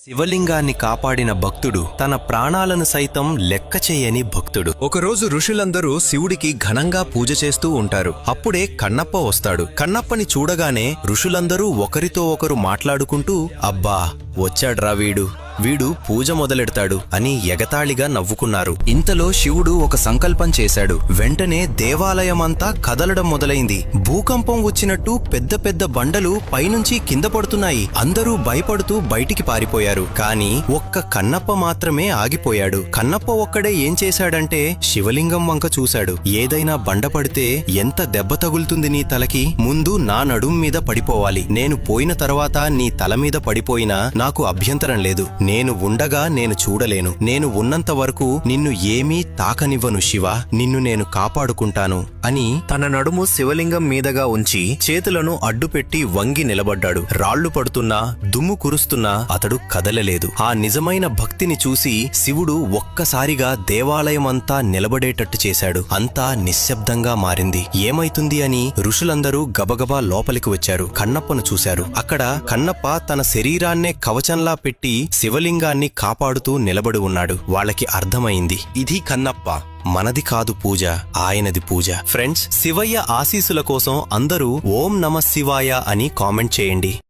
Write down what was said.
శివలింగాన్ని కాపాడిన భక్తుడు తన ప్రాణాలను సైతం లెక్క చేయని భక్తుడు. ఒకరోజు ఋషులందరూ శివుడికి ఘనంగా పూజ చేస్తూ ఉంటారు. అప్పుడే కన్నప్ప వస్తాడు. కన్నప్పని చూడగానే ఋషులందరూ ఒకరితో ఒకరు మాట్లాడుకుంటూ, అబ్బా వచ్చాడ్రా వీడు పూజ మొదలెడతాడు అని ఎగతాళిగా నవ్వుకున్నారు. ఇంతలో శివుడు ఒక సంకల్పం చేశాడు. వెంటనే దేవాలయమంతా కదలడం మొదలైంది. భూకంపం వచ్చినట్టు పెద్ద పెద్ద బండలు పైనుంచి కింద పడుతున్నాయి. అందరూ భయపడుతూ బయటికి పారిపోయారు. కాని ఒక్క కన్నప్ప మాత్రమే ఆగిపోయాడు. కన్నప్ప ఒక్కడే ఏం చేశాడంటే శివలింగం వంక చూశాడు. ఏదైనా బండ పడితే ఎంత దెబ్బ తగులుతుంది నీ తలకి? ముందు నా నడుం మీద పడిపోవాలి. నేను పోయిన తర్వాత నీ తల మీద పడిపోయినా నాకు అభ్యంతరం లేదు. నేను ఉండగా నేను చూడలేను. నేను ఉన్నంత వరకు నిన్ను ఏమీ తాకనివ్వను శివ. నిన్ను నేను కాపాడుకుంటాను అని తన నడుము శివలింగం మీదగా ఉంచి చేతులను అడ్డుపెట్టి వంగి నిలబడ్డాడు. రాళ్లు పడుతున్నా, దుమ్ము కురుస్తున్నా అతడు కదలలేదు. ఆ నిజమైన భక్తిని చూసి శివుడు ఒక్కసారిగా దేవాలయమంతా నిలబడేటట్టు చేశాడు. అంతా నిశ్శబ్దంగా మారింది. ఏమైతుంది అని ఋషులందరూ గబగబా లోపలికి వచ్చారు. కన్నప్పను చూశారు. అక్కడ కన్నప్ప తన శరీరాన్నే కవచంలా పెట్టి శివలింగాన్ని కాపాడుతూ నిలబడి ఉన్నాడు. వాళ్ళకి అర్థమైంది, ఇది కన్నప్ప, మనది కాదు పూజ, ఆయనది పూజ. ఫ్రెండ్స్, శివయ్య ఆశీసుల కోసం అందరూ ఓం నమః శివాయ అని కామెంట్ చేయండి.